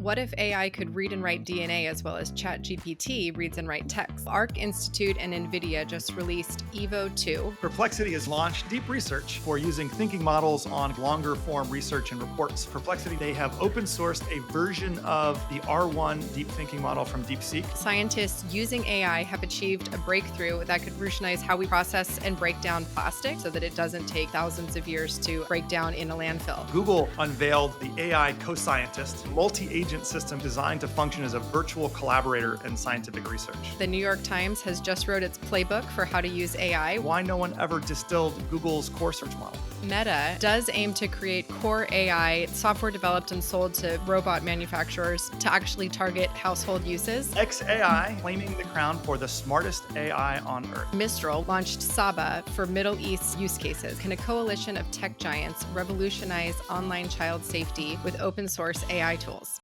What if AI could read and write DNA as well as ChatGPT reads and writes text? Arc Institute and NVIDIA just released Evo 2. Perplexity has launched deep research for using thinking models on longer form research and reports. Perplexity, they have open sourced a version of the R1 deep thinking model from DeepSeek. Scientists using AI have achieved a breakthrough that could revolutionize how we process and break down plastic so that it doesn't take thousands of years to break down in a landfill. Google unveiled the AI co-scientist, multi-agent system designed to function as a virtual collaborator in scientific research. The New York Times has just wrote its playbook for how to use AI. Why no one ever distilled Google's core search model. Meta does aim to create core AI software developed and sold to robot manufacturers to actually target household uses. XAI claiming the crown for the smartest AI on Earth. Mistral launched Saba for Middle East use cases. Can a coalition of tech giants revolutionize online child safety with open source AI tools?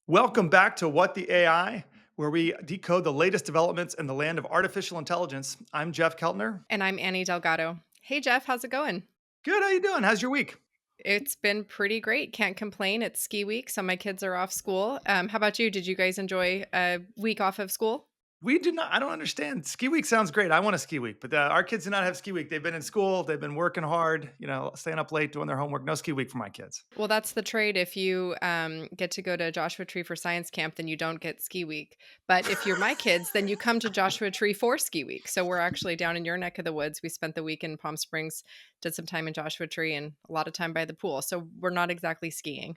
Welcome back to What the AI, where we decode the latest developments in the land of artificial intelligence. I'm Jeff Keltner. And I'm Annie Delgado. Hey, Jeff, how's it going? Good, how you doing? How's your week? It's been pretty great. Can't complain. It's ski week, so my kids are off school. How about you? Did you guys enjoy a week off of school? We do not, I don't understand. Ski week sounds great. I want a ski week, but our kids do not have ski week. They've been in school. They've been working hard, staying up late, doing their homework. No ski week for my kids. Well, that's the trade. If you get to go to Joshua Tree for science camp, then you don't get ski week. But if you're my kids, then you come to Joshua Tree for ski week. So we're actually down in your neck of the woods. We spent the week in Palm Springs, did some time in Joshua Tree and a lot of time by the pool. So we're not exactly skiing.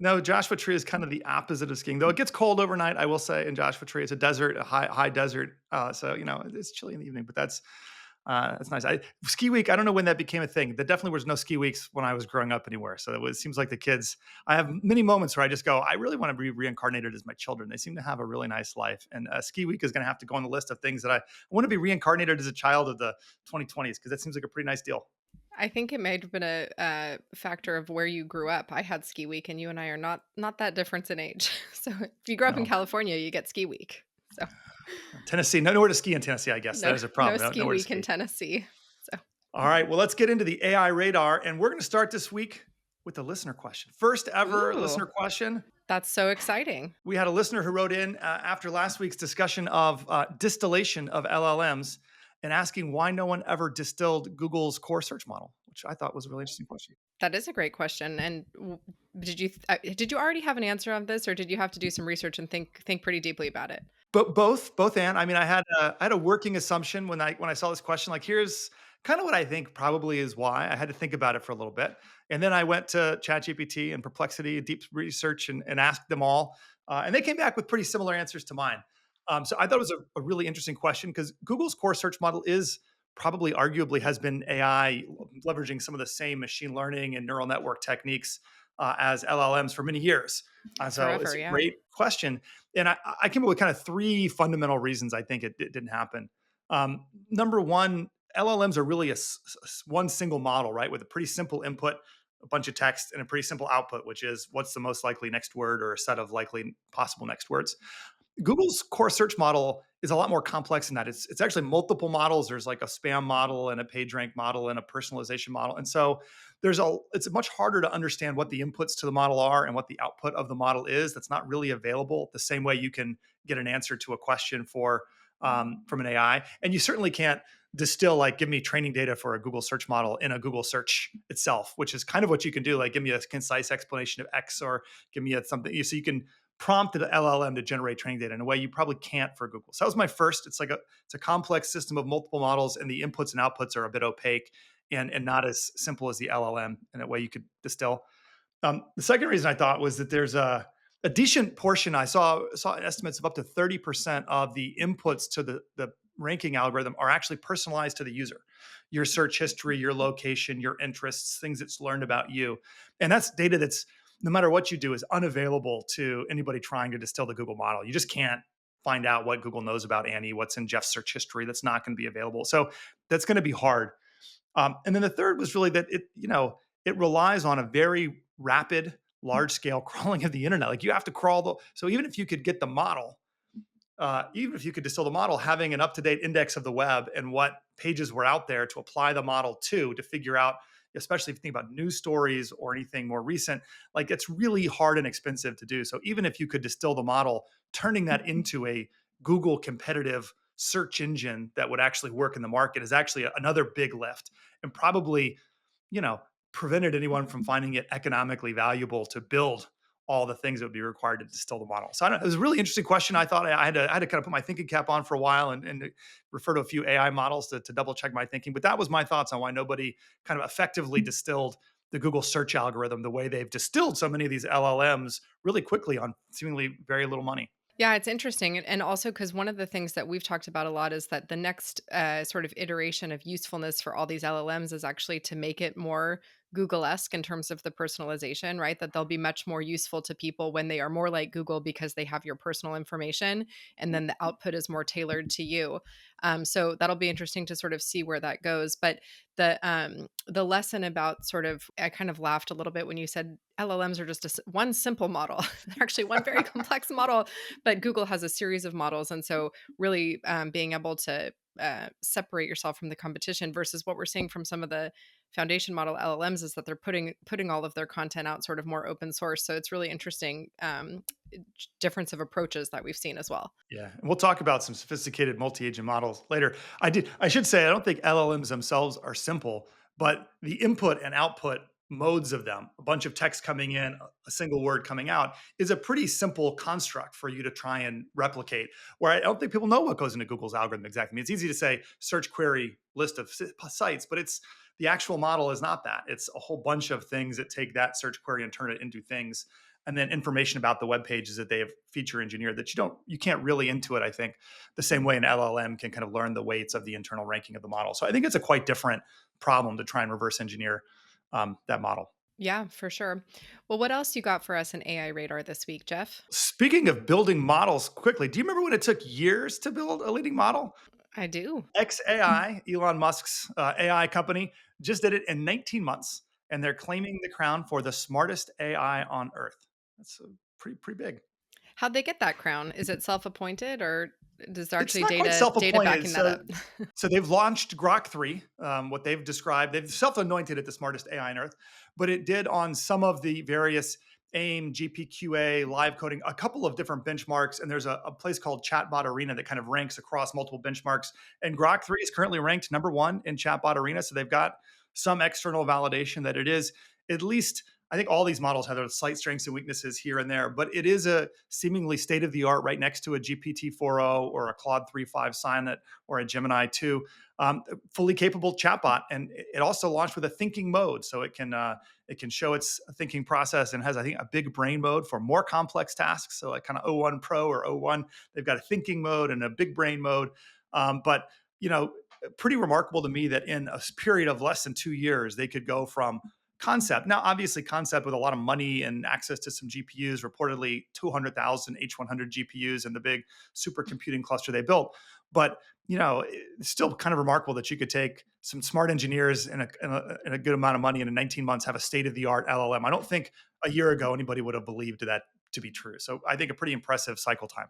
No, Joshua Tree is kind of the opposite of skiing, though it gets cold overnight. I will say in Joshua Tree, it's a desert, a high desert. So it's chilly in the evening, but that's nice. Ski week, I don't know when that became a thing. There definitely was no ski weeks when I was growing up anywhere. So it seems like the kids, I have many moments where I just go, I really want to be reincarnated as my children. They seem to have a really nice life. And ski week is going to have to go on the list of things that I want to be reincarnated as a child of the 2020s, because that seems like a pretty nice deal. I think it might have been a factor of where you grew up. I had ski week, and you and I are not that different in age. So if you grew up in No. California, you get ski week. So Tennessee, nowhere to ski in Tennessee, I guess. That is a problem. no ski Nowhere to week in Tennessee. So All right, well, let's get into the AI radar. And we're going to start this week with a listener question. First ever Ooh. listener question. That's so exciting. We had a listener who wrote in after last week's discussion of distillation of LLMs and asking why no one ever distilled Google's core search model, which I thought was a really interesting question. That is a great question. And did you already have an answer on this, or did you have to do some research and think pretty deeply about it? But both, and I mean, I had a working assumption when I saw this question. Like, here's kind of what I think probably is why. I had to think about it for a little bit, and then I went to ChatGPT and Perplexity, deep research, and asked them all, and they came back with pretty similar answers to mine. So I thought it was a really interesting question because Google's core search model is probably arguably has been AI leveraging some of the same machine learning and neural network techniques as LLMs for many years. So Forever, it's a yeah. great question. And I came up with kind of three fundamental reasons I think it didn't happen. Number one, LLMs are really one single model, right? With a pretty simple input, a bunch of text, and a pretty simple output, which is what's the most likely next word or a set of likely possible next words. Google's core search model is a lot more complex than that. It's actually multiple models. There's like a spam model and a page rank model and a personalization model. And so it's much harder to understand what the inputs to the model are and what the output of the model is. That's not really available the same way you can get an answer to a question from an AI. And you certainly can't distill, like, give me training data for a Google search model in a Google search itself, which is kind of what you can do. Like, give me a concise explanation of X, or give me something. So you can prompt the LLM to generate training data in a way you probably can't for Google. So that was my first. It's a complex system of multiple models, and the inputs and outputs are a bit opaque and not as simple as the LLM in a way you could distill. The second reason I thought was that there's a decent portion. I saw estimates of up to 30% of the inputs to the ranking algorithm are actually personalized to the user. Your search history, your location, your interests, things it's learned about you. And that's data that's, no matter what you do, is unavailable to anybody trying to distill the Google model. You just can't find out what Google knows about Annie, what's in Jeff's search history. That's not going to be available. So that's going to be hard. And then the third was really that it relies on a very rapid, large scale crawling of the internet. Like, you have to crawl so even if you could get the model, even if you could distill the model, having an up to date index of the web and what pages were out there to apply the model to figure out, especially if you think about news stories or anything more recent, like it's really hard and expensive to do. So even if you could distill the model, turning that into a Google competitive search engine that would actually work in the market is actually another big lift, and probably, you know, prevented anyone from finding it economically valuable to build all the things that would be required to distill the model. So I don't, it was a really interesting question. I thought I had to kind of put my thinking cap on for a while and refer to a few AI models to double check my thinking. But that was my thoughts on why nobody kind of effectively distilled the Google search algorithm the way they've distilled so many of these LLMs really quickly on seemingly very little money. Yeah, it's interesting. And also because one of the things that we've talked about a lot is that the next sort of iteration of usefulness for all these LLMs is actually to make it more Google-esque in terms of the personalization, right? That they'll be much more useful to people when they are more like Google because they have your personal information and then the output is more tailored to you. So that'll be interesting to sort of see where that goes. But the lesson about sort of I kind of laughed a little bit when you said LLMs are just one simple model. They're actually one very complex model, but Google has a series of models, and so really being able to separate yourself from the competition versus what we're seeing from some of the foundation model LLMs is that they're putting all of their content out sort of more open source. So it's really interesting difference of approaches that we've seen as well. Yeah, and we'll talk about some sophisticated multi-agent models later. I should say I don't think LLMs themselves are simple, but the input and output modes of them, a bunch of text coming in, a single word coming out, is a pretty simple construct for you to try and replicate. Where I don't think people know what goes into Google's algorithm exactly. I mean, it's easy to say search query list of sites, but it's the actual model is not that. It's a whole bunch of things that take that search query and turn it into things, and then information about the web pages that they have feature engineered that you can't really intuit, I think, the same way an LLM can kind of learn the weights of the internal ranking of the model. So I think it's a quite different problem to try and reverse engineer that model. Yeah, for sure. Well, what else you got for us in AI radar this week, Jeff? Speaking of building models quickly, do you remember when it took years to build a leading model? I do. XAI, Elon Musk's AI company, just did it in 19 months, and they're claiming the crown for the smartest AI on Earth. That's pretty big. How'd they get that crown? Is it self-appointed or does there It's actually not quite data self-appointed. backing that So up? so they've launched Grok 3, what they've described. They've self-anointed it the smartest AI on Earth, but it did on some of the various AIM, GPQA, live coding, a couple of different benchmarks. And there's a place called Chatbot Arena that kind of ranks across multiple benchmarks. And Grok 3 is currently ranked number one in Chatbot Arena. So they've got some external validation that it is at least. I think all these models have their slight strengths and weaknesses here and there, but it is a seemingly state of the art right next to a GPT 4.0 or a Claude 3.5 Sonnet or a Gemini 2, fully capable chatbot. And it also launched with a thinking mode. So it can show its thinking process and has, I think, a big brain mode for more complex tasks. So like kind of O1 Pro or O1, they've got a thinking mode and a big brain mode. But, you know, pretty remarkable to me that in a period of less than 2 years, they could go from concept. Now, obviously, concept with a lot of money and access to some GPUs, reportedly 200,000 H100 GPUs in the big supercomputing cluster they built. But it's still kind of remarkable that you could take some smart engineers and a good amount of money and in 19 months have a state of the art LLM. I don't think a year ago anybody would have believed that to be true. So I think a pretty impressive cycle time.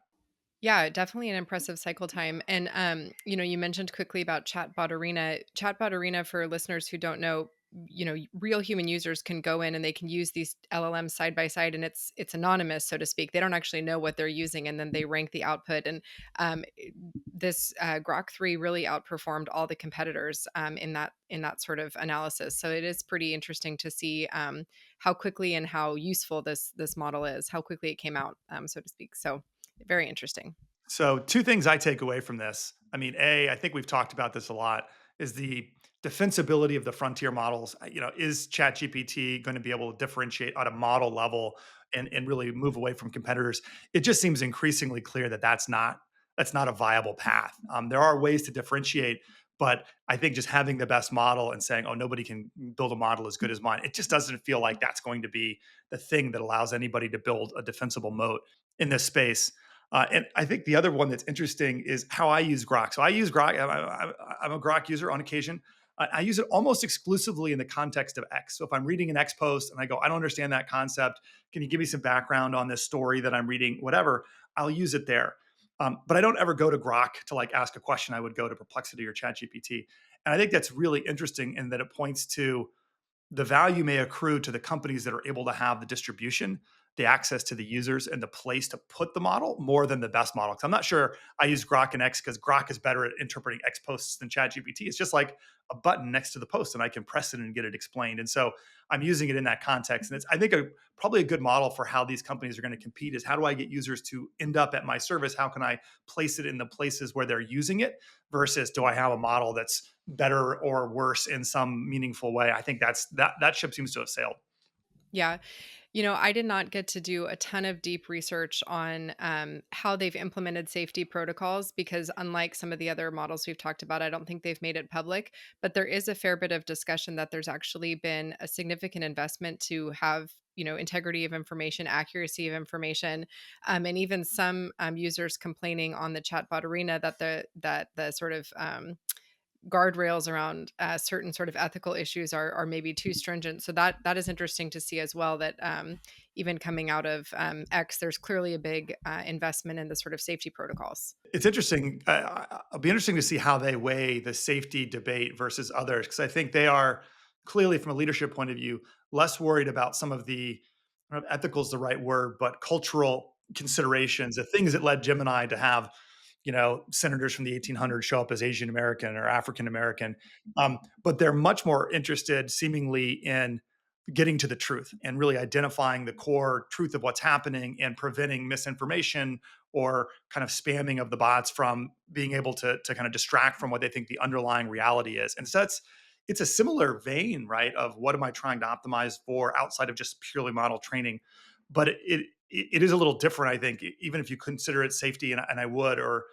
Yeah, definitely an impressive cycle time. And you mentioned quickly about Chatbot Arena. Chatbot Arena, for listeners who don't know, real human users can go in and they can use these LLMs side by side, and it's anonymous, so to speak. They don't actually know what they're using, and then they rank the output. And this Grok 3 really outperformed all the competitors in that sort of analysis. So it is pretty interesting to see how quickly and how useful this model is, how quickly it came out, so to speak. So very interesting. So, two things I take away from this. I mean, I think we've talked about this a lot, is the defensibility of the frontier models. Is ChatGPT going to be able to differentiate at a model level and really move away from competitors? It just seems increasingly clear that that's not a viable path. There are ways to differentiate, but I think just having the best model and saying, "Oh, nobody can build a model as good as mine," it just doesn't feel like that's going to be the thing that allows anybody to build a defensible moat in this space. And I think the other one that's interesting is how I use Grok. So I use Grok. I'm a Grok user on occasion. I use it almost exclusively in the context of X. So if I'm reading an X post and I go, I don't understand that concept. Can you give me some background on this story that I'm reading? Whatever, I'll use it there. But I don't ever go to Grok to like ask a question. I would go to Perplexity or ChatGPT. And I think that's really interesting in that it points to the value may accrue to the companies that are able to have the distribution, the access to the users, and the place to put the model more than the best model. Because I'm not sure I use Grok and X because Grok is better at interpreting X posts than ChatGPT. It's just like a button next to the post, and I can press it and get it explained. And so I'm using it in that context. And it's I think probably a good model for how these companies are going to compete is how do I get users to end up at my service? How can I place it in the places where they're using it versus do I have a model that's better or worse in some meaningful way? I think that ship seems to have sailed. Yeah. I did not get to do a ton of deep research on how they've implemented safety protocols because, unlike some of the other models we've talked about, I don't think they've made it public. But there is a fair bit of discussion that there's actually been a significant investment to have, integrity of information, accuracy of information, and even some users complaining on the chatbot arena that the sort of guardrails around certain sort of ethical issues are maybe too stringent. So that is interesting to see as well. That even coming out of X, there's clearly a big investment in the sort of safety protocols. It's interesting. It'll be interesting to see how they weigh the safety debate versus others, because I think they are clearly, from a leadership point of view, less worried about some of the I don't know if ethical is the right word, but cultural considerations, the things that led Gemini to have, senators from the 1800s show up as Asian American or African American. But they're much more interested, seemingly, in getting to the truth and really identifying the core truth of what's happening and preventing misinformation or kind of spamming of the bots from being able to kind of distract from what they think the underlying reality is. And so it's a similar vein, right? Of what am I trying to optimize for outside of just purely model training, but it is a little different, I think, even if you consider it safety, and I would, or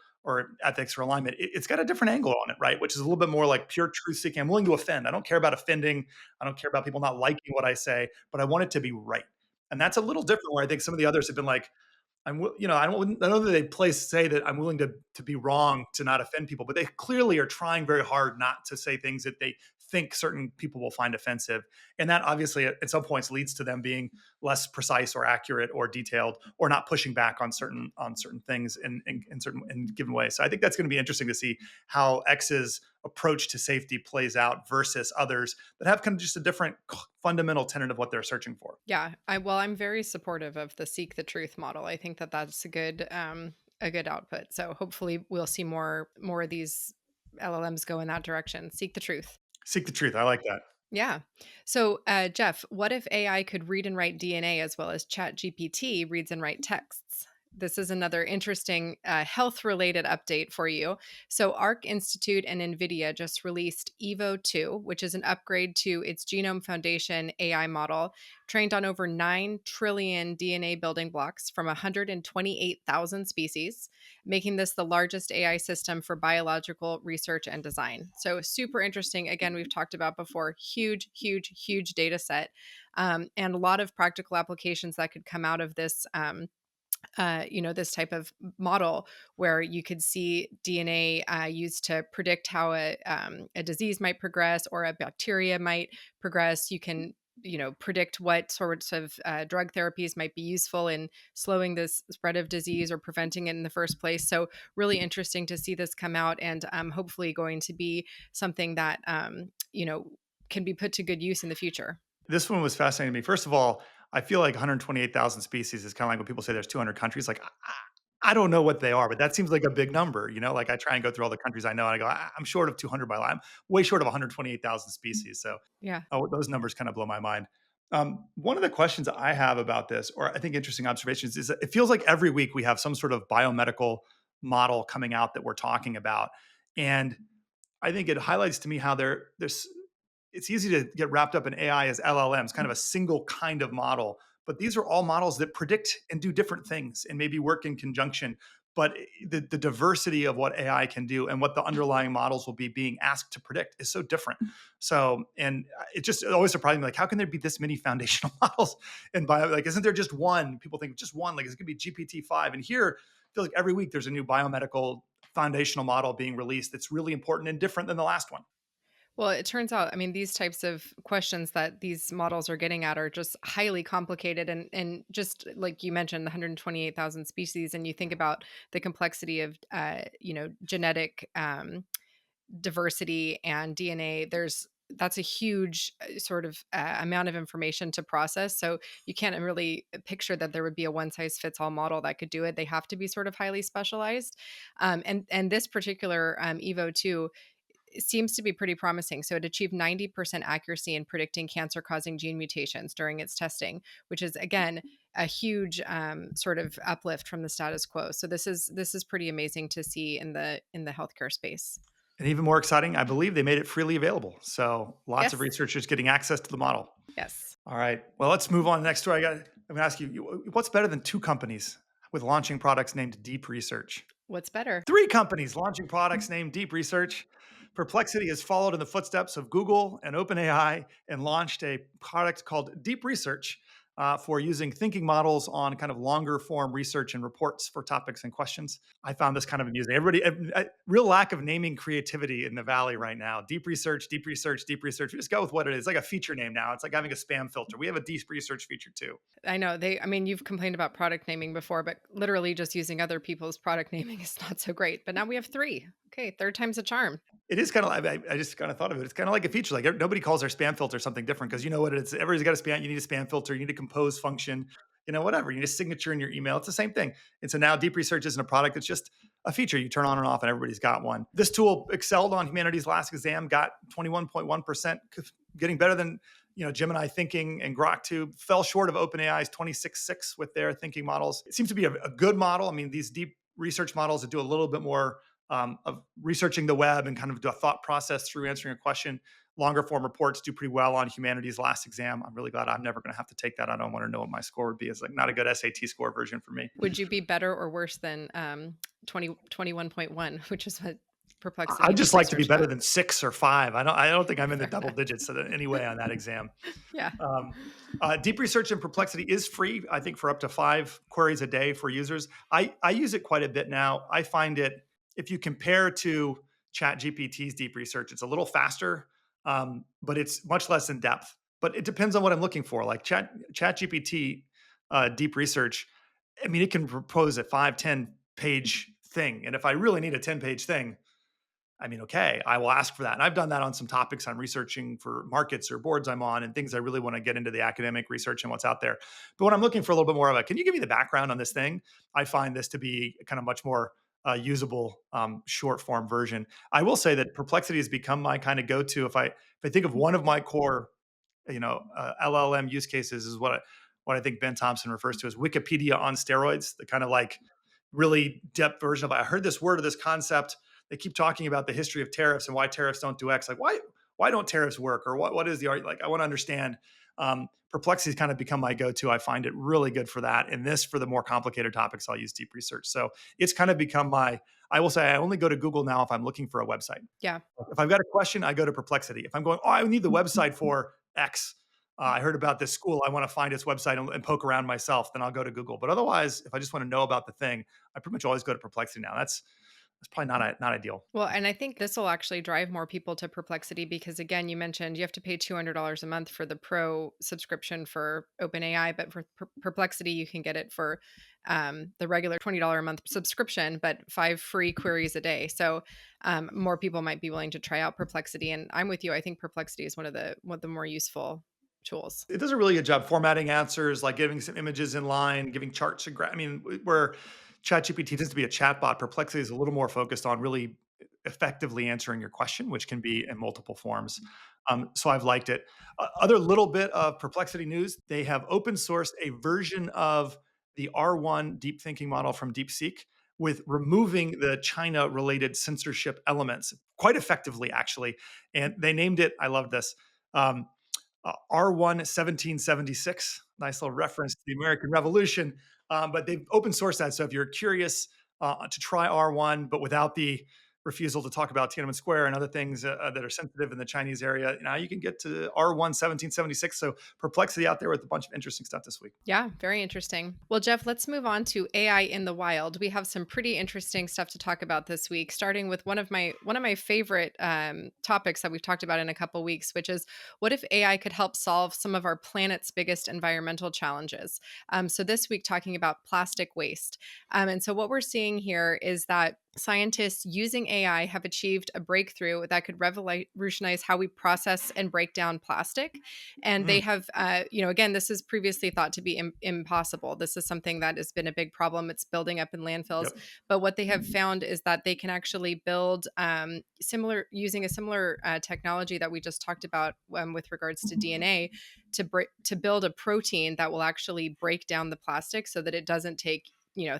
ethics or alignment, it's got a different angle on it, right? Which is a little bit more like pure truth seeking. I'm willing to offend. I don't care about offending. I don't care about people not liking what I say, but I want it to be right. And that's a little different. Where I think some of the others have been like, I know that they say that I'm willing to be wrong to not offend people, but they clearly are trying very hard not to say things that they think certain people will find offensive, and that obviously at some points leads to them being less precise or accurate or detailed or not pushing back on certain things in certain in given ways. So I think that's going to be interesting to see how X's approach to safety plays out versus others that have kind of just a different fundamental tenet of what they're searching for. Yeah, I'm very supportive of the seek the truth model. I think that that's a good output. So hopefully we'll see more of these LLMs go in that direction. Seek the truth. Seek the truth. I like that. Yeah. So, Jeff, what if AI could read and write DNA as well as ChatGPT reads and write texts? This is another interesting health related update for you. So, Arc Institute and NVIDIA just released Evo 2, which is an upgrade to its Genome Foundation AI model, trained on over 9 trillion DNA building blocks from 128,000 species, making this the largest AI system for biological research and design. So, super interesting. Again, we've talked about before, huge, huge, huge data set, and a lot of practical applications that could come out of this. This type of model where you could see DNA used to predict how a disease might progress or a bacteria might progress. You can predict what sorts of drug therapies might be useful in slowing this spread of disease or preventing it in the first place. So really interesting to see this come out, and hopefully going to be something that can be put to good use in the future. This one was fascinating to me. First of all, I feel like 128,000 species is kind of like when people say there's 200 countries. Like, I don't know what they are, but that seems like a big number. Like I try and go through all the countries I know, and I go, I'm short of 200 by line. I'm way short of 128,000 species. So, Yeah. those numbers kind of blow my mind. One of the questions I have about this, or I think interesting observations, is that it feels like every week we have some sort of biomedical model coming out that we're talking about, and I think it highlights to me how there's it's easy to get wrapped up in AI as LLMs, kind of a single kind of model. But these are all models that predict and do different things and maybe work in conjunction. But the diversity of what AI can do and what the underlying models will be being asked to predict is so different. So, and it always surprised me, like, how can there be this many foundational models in bio? Like, isn't there just one? People think just one, like, it's going to be GPT-5. And here, I feel like every week there's a new biomedical foundational model being released that's really important and different than the last one. Well, it turns out, I mean, these types of questions that these models are getting at are just highly complicated, and just like you mentioned, the 128,000 species, and you think about the complexity of genetic diversity and DNA. That's a huge sort of amount of information to process. So you can't really picture that there would be a one size fits all model that could do it. They have to be sort of highly specialized. And this particular Evo 2 seems to be pretty promising. So it achieved 90% accuracy in predicting cancer causing gene mutations during its testing, which is again a huge sort of uplift from the status quo. So this is pretty amazing to see in the healthcare space. And even more exciting, I believe they made it freely available. So lots of Yes. researchers getting access to the model. Yes. All right. Well, let's move on. Next story. I'm going to ask you, what's better than two companies with launching products named Deep Research? What's better? Three companies launching products named Deep Research. Perplexity has followed in the footsteps of Google and OpenAI and launched a product called Deep Research for using thinking models on kind of longer form research and reports for topics and questions. I found this kind of amusing. Everybody, real lack of naming creativity in the valley right now. Deep Research, Deep Research, Deep Research. We just go with what it is. It's like a feature name now. It's like having a spam filter. We have a Deep Research feature too. I know I mean, you've complained about product naming before, but literally just using other people's product naming is not so great. But now we have three. Okay, third time's a charm. It is kind of. I just kind of thought of it. It's kind of like a feature. Like nobody calls their spam filter something different because you know what it is. Everybody's got a spam. You need a spam filter. You need a compose function. You know, whatever. You need a signature in your email. It's the same thing. And so now Deep Research isn't a product. It's just a feature you turn on and off, and everybody's got one. This tool excelled on humanity's last exam. Got 21.1%, getting better than Gemini thinking and Grok 2. Fell short of OpenAI's 26.6 with their thinking models. It seems to be a good model. I mean, these deep research models that do a little bit more of researching the web and kind of do a thought process through answering a question. Longer form reports do pretty well on humanity's last exam. I'm really glad I'm never going to have to take that. I don't want to know what my score would be. It's like not a good SAT score version for me. Would you be better or worse than 21.1, which is what I Perplexity just Deep like to be Research better got? than 6 or 5. I don't think I'm in the Fair double enough. digits anyway on that exam. Yeah. Um, Deep Research and Perplexity is free, I think, for up to 5 queries a day for users. I use it quite a bit now. I find it, if you compare to ChatGPT's Deep Research, it's a little faster, but it's much less in depth. But it depends on what I'm looking for. Like ChatGPT Deep Research, I mean, it can propose a 5, 10 page thing. And if I really need a 10 page thing, I mean, okay, I will ask for that. And I've done that on some topics I'm researching for markets or boards I'm on and things I really want to get into the academic research and what's out there. But when I'm looking for a little bit more of a, can you give me the background on this thing? I find this to be kind of much more usable short form version. I will say that Perplexity has become my kind of go to if I think of one of my core LLM use cases is what I think Ben Thompson refers to as Wikipedia on steroids, the kind of like really depth version of I heard this word or this concept. They keep talking about the history of tariffs and why tariffs don't do X. Like why don't tariffs work or what is the art? Like I want to understand. Perplexity's kind of become my go-to. I find it really good for that. And this for the more complicated topics, I'll use Deep Research. So it's kind of become my. I will say I only go to Google now if I'm looking for a website. Yeah. If I've got a question, I go to Perplexity. If I'm going, oh, I need the website for X. I heard about this school. I want to find its website and poke around myself. Then I'll go to Google. But otherwise, if I just want to know about the thing, I pretty much always go to Perplexity now. That's probably not ideal. Well, and I think this will actually drive more people to Perplexity because, again, you mentioned you have to pay $200 a month for the pro subscription for OpenAI, but for Perplexity, you can get it for the regular $20 a month subscription, but 5 free queries a day. So more people might be willing to try out Perplexity. And I'm with you. I think Perplexity is one of the more useful tools. It does a really good job formatting answers, like giving some images in line, giving charts and I mean, where ChatGPT tends to be a chatbot, Perplexity is a little more focused on really effectively answering your question, which can be in multiple forms. So I've liked it. Other little bit of Perplexity news: they have open sourced a version of the R1 deep thinking model from DeepSeek with removing the China related censorship elements quite effectively, actually. And they named it. I love this. R1 1776. Nice little reference to the American Revolution. But they've open sourced that. So if you're curious to try R1, but without the refusal to talk about Tiananmen Square and other things that are sensitive in the Chinese area. Now you can get to R1 1776. So Perplexity out there with a bunch of interesting stuff this week. Yeah, very interesting. Well, Jeff, let's move on to AI in the wild. We have some pretty interesting stuff to talk about this week, starting with one of my favorite topics that we've talked about in a couple weeks, which is what if AI could help solve some of our planet's biggest environmental challenges? So this week, talking about plastic waste. And so what we're seeing here is that scientists using AI have achieved a breakthrough that could revolutionize how we process and break down plastic. And they Mm, have, again, this is previously thought to be impossible. This is something that has been a big problem. It's building up in landfills. yep. But what they have found is that they can actually build similar, using a similar technology that we just talked about with regards to DNA, to build a protein that will actually break down the plastic so that it doesn't take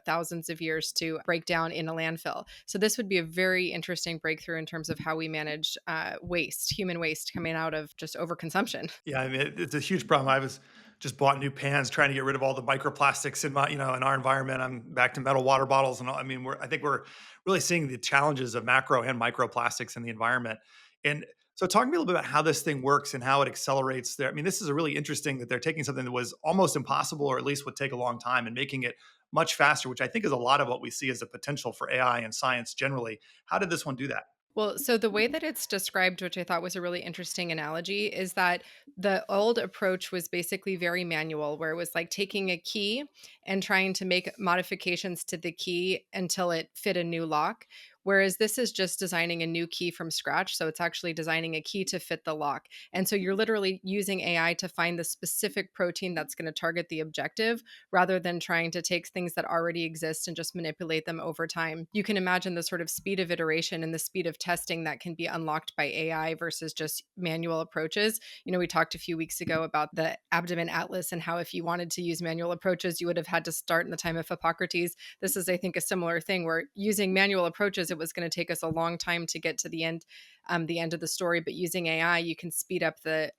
thousands of years to break down in a landfill. So this would be a very interesting breakthrough in terms of how we manage waste, human waste coming out of just overconsumption. Yeah, I mean, it's a huge problem. I was just bought new pans trying to get rid of all the microplastics in my, in our environment. I'm back to metal water bottles and all. I mean, I think we're really seeing the challenges of macro and microplastics in the environment. And so talk to me a little bit about how this thing works and how it accelerates there. I mean, this is a really interesting that they're taking something that was almost impossible or at least would take a long time and making it much faster, which I think is a lot of what we see as a potential for AI and science generally. How did this one do that? Well, so the way that it's described, which I thought was a really interesting analogy, is that the old approach was basically very manual, where it was like taking a key and trying to make modifications to the key until it fit a new lock. Whereas this is just designing a new key from scratch. So it's actually designing a key to fit the lock. And so you're literally using AI to find the specific protein that's going to target the objective rather than trying to take things that already exist and just manipulate them over time. You can imagine the sort of speed of iteration and the speed of testing that can be unlocked by AI versus just manual approaches. We talked a few weeks ago about the abdomen atlas and how if you wanted to use manual approaches, you would have had to start in the time of Hippocrates. This is, I think, a similar thing where using manual approaches, it was going to take us a long time to get to the end of the story. But using AI, you can speed up the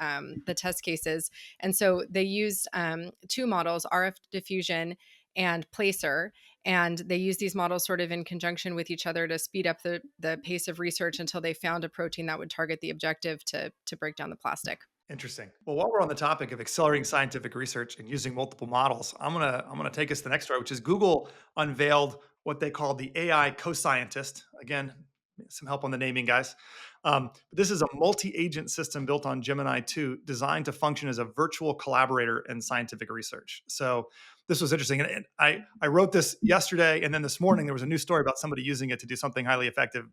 test cases. And so they used two models, RF diffusion and Placer, and they use these models sort of in conjunction with each other to speed up the pace of research until they found a protein that would target the objective to break down the plastic. Interesting. Well, while we're on the topic of accelerating scientific research and using multiple models, I'm gonna take us to the next story, which is Google unveiled what they call the AI co-scientist. Again, some help on the naming, guys. But this is a multi-agent system built on Gemini 2, designed to function as a virtual collaborator in scientific research. So this was interesting, and I wrote this yesterday, and then this morning there was a new story about somebody using it to do something highly effective.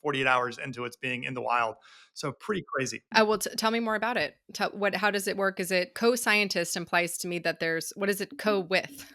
48 hours into its being in the wild. So pretty crazy. Well, tell me more about it. How does it work? Is it co-scientist implies to me that there's what is it co-with?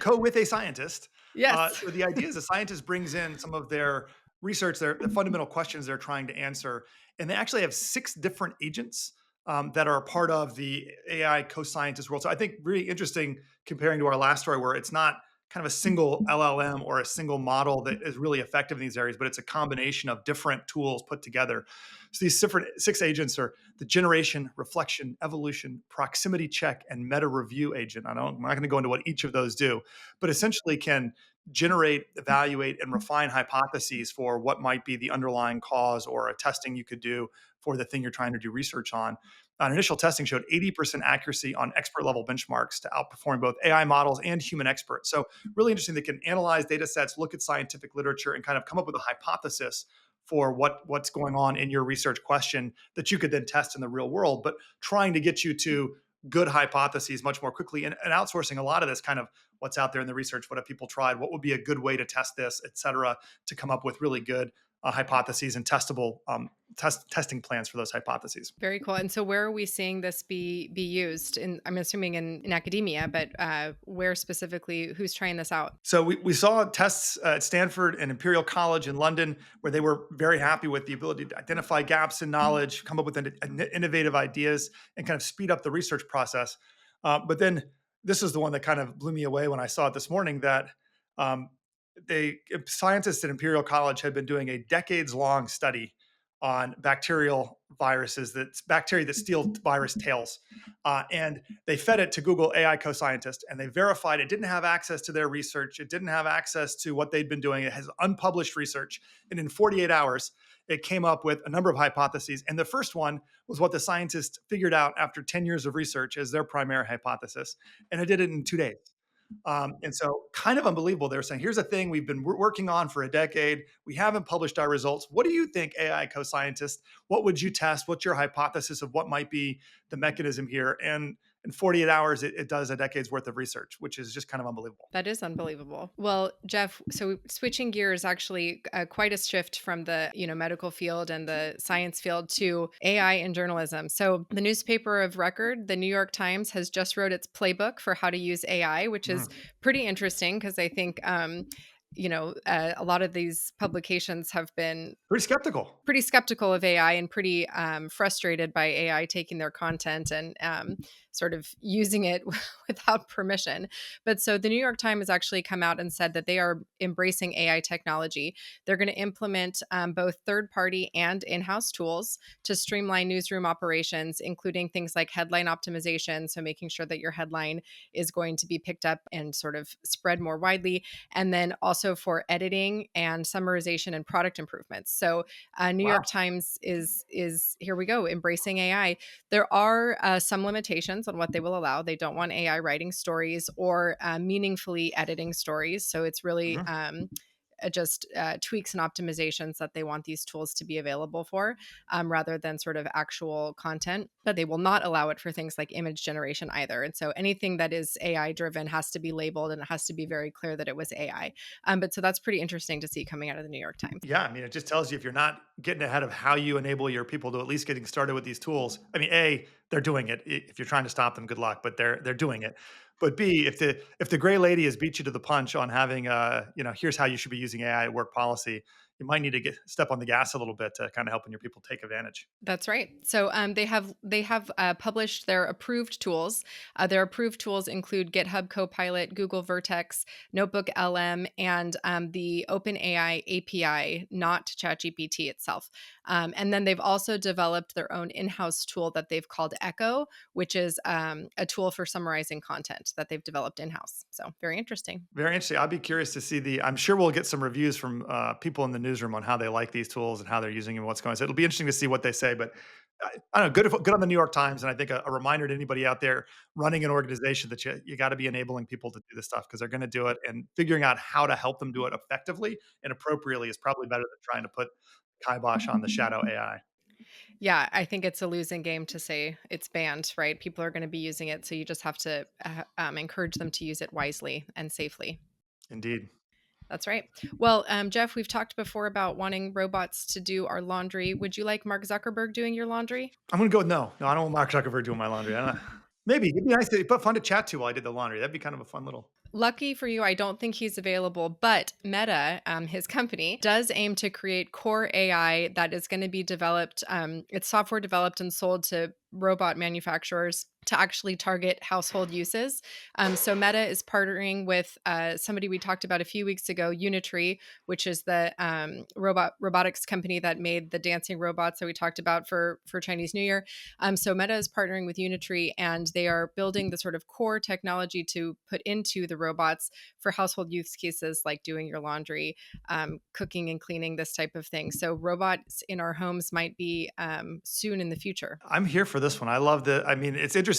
With a scientist. Yes. So the idea is the scientist brings in some of their research, the fundamental questions they're trying to answer, and they actually have six different agents that are a part of the AI co-scientist world. So I think really interesting comparing to our last story, where it's not kind of a single LLM or a single model that is really effective in these areas, but it's a combination of different tools put together. So these different six agents are the generation, reflection, evolution, proximity check, and meta review agent. I'm not going to go into what each of those do, but essentially can generate, evaluate, and refine hypotheses for what might be the underlying cause or a testing you could do for the thing you're trying to do research on. Initial testing showed 80% accuracy on expert level benchmarks to outperform both AI models and human experts. So, really interesting. They can analyze data sets, look at scientific literature, and kind of come up with a hypothesis for what's going on in your research question that you could then test in the real world, but trying to get you to good hypotheses much more quickly and outsourcing a lot of this kind of what's out there in the research. What have people tried? What would be a good way to test this, et cetera, to come up with really good hypotheses and testable testing plans for those hypotheses. Very cool. And so where are we seeing this be used? I'm assuming in academia, but where specifically, who's trying this out? So we saw tests at Stanford and Imperial College in London where they were very happy with the ability to identify gaps in knowledge, come up with innovative ideas, and kind of speed up the research process. But then this is the one that kind of blew me away when I saw it this morning that um, scientists at Imperial College had been doing a decades long study on bacterial viruses, that's bacteria that steal virus tails. And they fed it to Google AI co-scientist, and they verified it didn't have access to their research. It didn't have access to what they'd been doing. It has unpublished research. And in 48 hours, it came up with a number of hypotheses. And the first one was what the scientists figured out after 10 years of research as their primary hypothesis. And it did it in 2 days. And so, kind of unbelievable. They were saying, here's a thing we've been working on for a decade. We haven't published our results. What do you think, AI co scientist? What would you test? What's your hypothesis of what might be the mechanism here? And in 48 hours, it does a decade's worth of research, which is just kind of unbelievable. That is unbelievable. Well, Jeff, so switching gears, actually, quite a shift from the medical field and the science field to AI and journalism. So the newspaper of record, the New York Times, has just wrote its playbook for how to use AI, which is Mm. pretty interesting because I think a lot of these publications have been Pretty skeptical. pretty skeptical of AI and pretty frustrated by AI taking their content and sort of using it without permission. But so the New York Times has actually come out and said that they are embracing AI technology. They're going to implement both third party and in house tools to streamline newsroom operations, including things like headline optimization. So making sure that your headline is going to be picked up and sort of spread more widely. And then also for editing and summarization and product improvements. So New York Wow. Times is here we go, embracing AI. There are some limitations on what they will allow. They don't want AI writing stories or meaningfully editing stories. So it's really Mhm. just tweaks and optimizations that they want these tools to be available for, rather than sort of actual content. But they will not allow it for things like image generation either. And so anything that is AI driven has to be labeled and it has to be very clear that it was AI. But so that's pretty interesting to see coming out of the New York Times. Yeah, I mean, it just tells you if you're not getting ahead of how you enable your people to at least getting started with these tools. I mean, A, they're doing it. If you're trying to stop them, good luck, but they're doing it. But B, if the gray lady has beat you to the punch on having here's how you should be using AI at work policy, you might need to get step on the gas a little bit to kind of helping your people take advantage. That's right. So they have published their approved tools. Their approved tools include GitHub Copilot, Google Vertex, Notebook LM, and the OpenAI API, not ChatGPT itself. And then they've also developed their own in-house tool that they've called Echo, which is a tool for summarizing content that they've developed in-house. So very interesting. Very interesting. I'll be curious to see the. I'm sure we'll get some reviews from people in the newsroom on how they like these tools and how they're using them and what's going on. So it'll be interesting to see what they say. But I don't know. Good on the New York Times, and I think a reminder to anybody out there running an organization that you got to be enabling people to do this stuff because they're going to do it, and figuring out how to help them do it effectively and appropriately is probably better than trying to put kibosh on the shadow AI. Yeah, I think it's a losing game to say it's banned, right? People are going to be using it, so you just have to encourage them to use it wisely and safely. Indeed. That's right. Well, Jeff, we've talked before about wanting robots to do our laundry. Would you like Mark Zuckerberg doing your laundry? I'm going to go with no. No, I don't want Mark Zuckerberg doing my laundry. I don't, maybe it'd be nice but fun to chat to while I did the laundry. That'd be kind of a fun little. Lucky for you, I don't think he's available, but Meta, his company, does aim to create core AI that is going to be developed. It's software developed and sold to robot manufacturers to actually target household uses. So Meta is partnering with somebody we talked about a few weeks ago, Unitree, which is the robotics company that made the dancing robots that we talked about for Chinese New Year. So Meta is partnering with Unitree, and they are building the sort of core technology to put into the robots for household use cases like doing your laundry, cooking and cleaning, this type of thing. So robots in our homes might be soon in the future. I'm here for this one. I love the. I mean, it's interesting.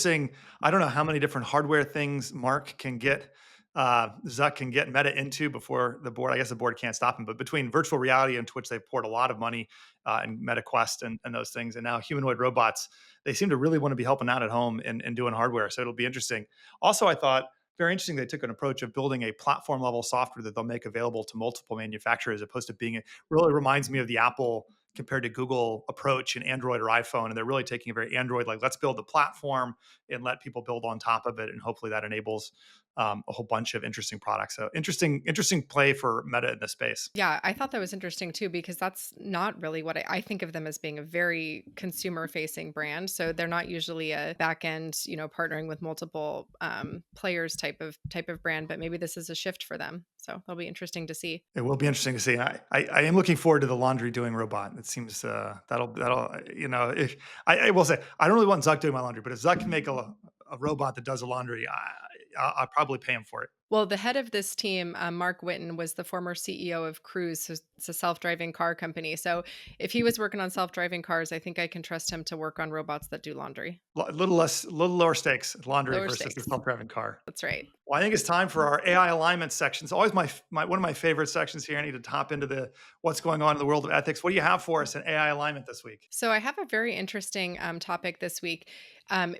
I don't know how many different hardware things Mark can get, Zuck can get Meta into before the board. I guess the board can't stop him. But between virtual reality, into which they've poured a lot of money, and Meta Quest and those things, and now humanoid robots, they seem to really want to be helping out at home and doing hardware. So it'll be interesting. Also, I thought very interesting they took an approach of building a platform level software that they'll make available to multiple manufacturers, as opposed to being. It really reminds me of the Apple compared to Google approach in Android or iPhone. And they're really taking a very Android, like, let's build the platform and let people build on top of it. And hopefully that enables a whole bunch of interesting products. So interesting play for Meta in this space. Yeah, I thought that was interesting too because that's not really what I think of them as being a very consumer facing brand. So they're not usually a back end, partnering with multiple players type of brand, but maybe this is a shift for them. So that'll be interesting to see. It will be interesting to see. I am looking forward to the laundry doing robot. It seems that'll if I will say I don't really want Zuck doing my laundry, but if Zuck can make a robot that does the laundry, I'll probably pay him for it. Well, the head of this team, Mark Whitten, was the former CEO of Cruise. So it's a self-driving car company. So if he was working on self-driving cars, I think I can trust him to work on robots that do laundry. A little lower stakes laundry Lower versus the stakes. self-driving car. That's right. Well, I think it's time for our AI alignment section. It's always my one of my favorite sections here. I need to top into the what's going on in the world of ethics. What do you have for us in AI alignment this week? So I have a very interesting topic this week,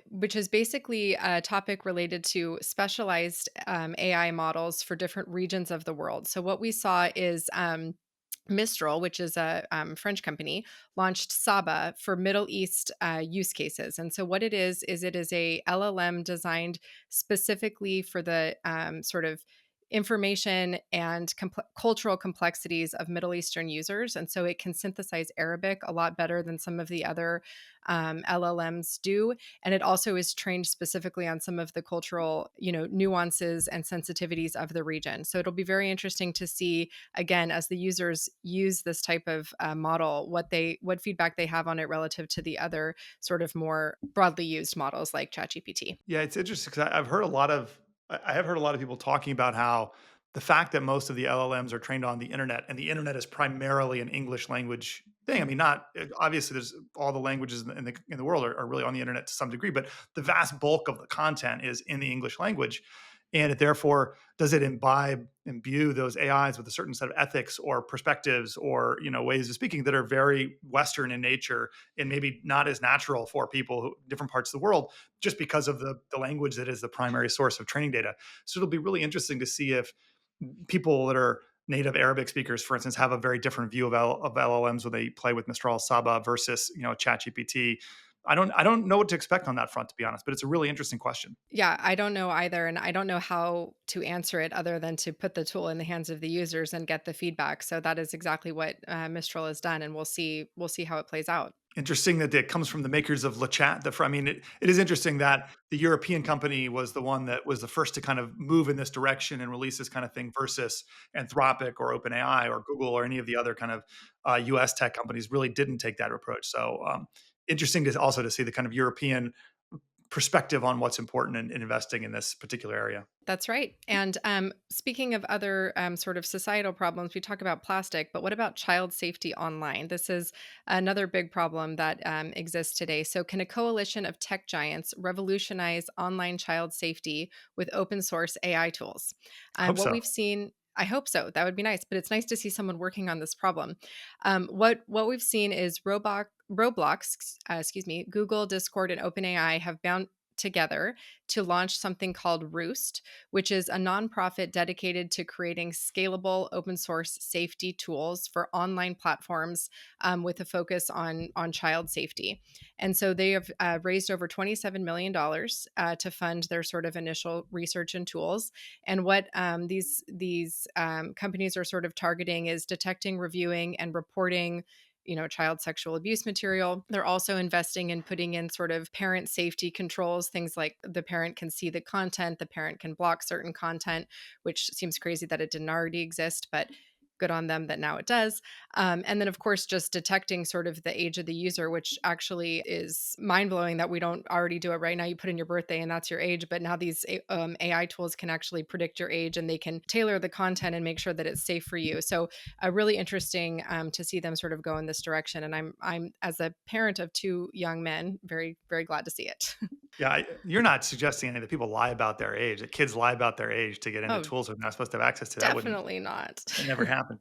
which is basically a topic related to specialized AI models for different regions of the world. So what we saw is Mistral, which is a French company, launched Saba for Middle East use cases. And so what it is a LLM designed specifically for the sort of information and cultural complexities of Middle Eastern users. And so it can synthesize Arabic a lot better than some of the other LLMs do. And it also is trained specifically on some of the cultural, nuances and sensitivities of the region. So it'll be very interesting to see again as the users use this type of model what feedback they have on it relative to the other sort of more broadly used models like ChatGPT. Yeah, it's interesting because I've heard a lot of I have heard a lot of people talking about how the fact that most of the LLMs are trained on the internet and the internet is primarily an English language thing. I mean, not obviously there's all the languages in the world are really on the internet to some degree, but the vast bulk of the content is in the English language. And it therefore does it imbue those AIs with a certain set of ethics or perspectives or ways of speaking that are very Western in nature and maybe not as natural for people who different parts of the world just because of the language that is the primary source of training data. So it'll be really interesting to see if people that are native Arabic speakers, for instance, have a very different view of LLMs when they play with Mistral Saba versus ChatGPT. I don't know what to expect on that front, to be honest, but it's a really interesting question. Yeah, I don't know either. And I don't know how to answer it other than to put the tool in the hands of the users and get the feedback. So that is exactly what Mistral has done. And we'll see how it plays out. Interesting that it comes from the makers of LeChat. I mean, it is interesting that the European company was the one that was the first to kind of move in this direction and release this kind of thing versus Anthropic or OpenAI or Google or any of the other kind of US tech companies really didn't take that approach. So interesting to also to see the kind of European perspective on what's important in investing in this particular area. That's right. And speaking of other sort of societal problems, we talk about plastic, but what about child safety online? This is another big problem that exists today. So, can a coalition of tech giants revolutionize online child safety with open source AI tools? I hope What so. we've seen. I hope so. That would be nice, but it's nice to see someone working on this problem. What we've seen is Roblox, excuse me, Google, Discord, and OpenAI have bound together to launch something called Roost, which is a nonprofit dedicated to creating scalable open source safety tools for online platforms with a focus on child safety. And so they have raised over $27 million to fund their sort of initial research and tools. And what these companies are sort of targeting is detecting, reviewing, and reporting child sexual abuse material. They're also investing in putting in sort of parent safety controls, things like the parent can see the content, the parent can block certain content, which seems crazy that it didn't already exist, but good on them that now it does. And then, of course, just detecting sort of the age of the user, which actually is mind blowing that we don't already do it right now. You put in your birthday and that's your age, but now these AI tools can actually predict your age and they can tailor the content and make sure that it's safe for you. So, really interesting to see them sort of go in this direction. And I'm as a parent of two young men, very very glad to see it. Yeah, you're not suggesting any that people lie about their age, that kids lie about their age to get into Oh, tools they're not supposed to have access to. That wouldn't definitely not. It never happened.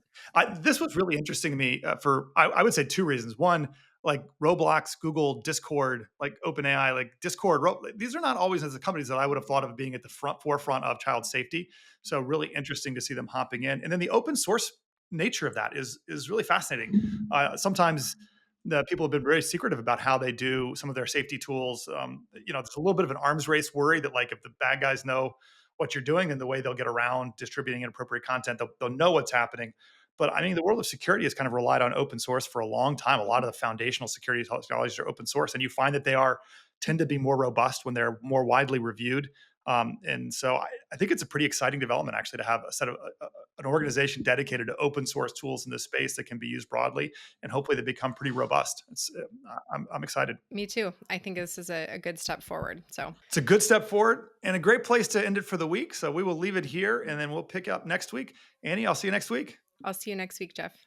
This was really interesting to me for I would say two reasons. One, like Roblox, Google, Discord, like OpenAI, like Discord. These are not always as the companies that I would have thought of being at the forefront of child safety. So really interesting to see them hopping in. And then the open source nature of that is really fascinating. Sometimes the people have been very secretive about how they do some of their safety tools. There's a little bit of an arms race worry that like if the bad guys know what you're doing and the way they'll get around distributing inappropriate content. They'll know what's happening. But I mean, the world of security has kind of relied on open source for a long time. A lot of the foundational security technologies are open source, and you find that they are tend to be more robust when they're more widely reviewed. And so I think it's a pretty exciting development actually to have a set of an organization dedicated to open source tools in this space that can be used broadly, and hopefully they become pretty robust. I'm excited. Me too. I think this is a good step forward. So It's a good step forward and a great place to end it for the week. So we will leave it here and then we'll pick up next week. Annie, I'll see you next week. I'll see you next week, Jeff.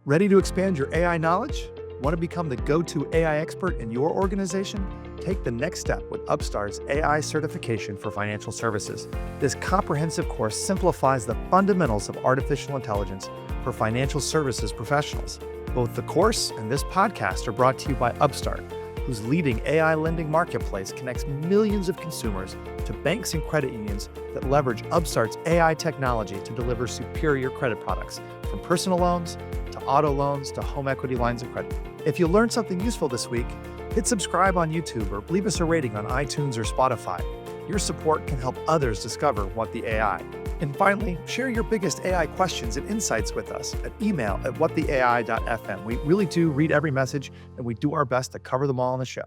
Ready to expand your AI knowledge? Want to become the go-to AI expert in your organization? Take the next step with Upstart's AI certification for financial services. This comprehensive course simplifies the fundamentals of artificial intelligence for financial services professionals. Both the course and this podcast are brought to you by Upstart, whose leading AI lending marketplace connects millions of consumers to banks and credit unions that leverage Upstart's AI technology to deliver superior credit products, from personal loans to auto loans to home equity lines of credit. If you learned something useful this week, hit subscribe on YouTube or leave us a rating on iTunes or Spotify. Your support can help others discover What the AI. And finally, share your biggest AI questions and insights with us at email@whattheai.fm. We really do read every message, and we do our best to cover them all on the show.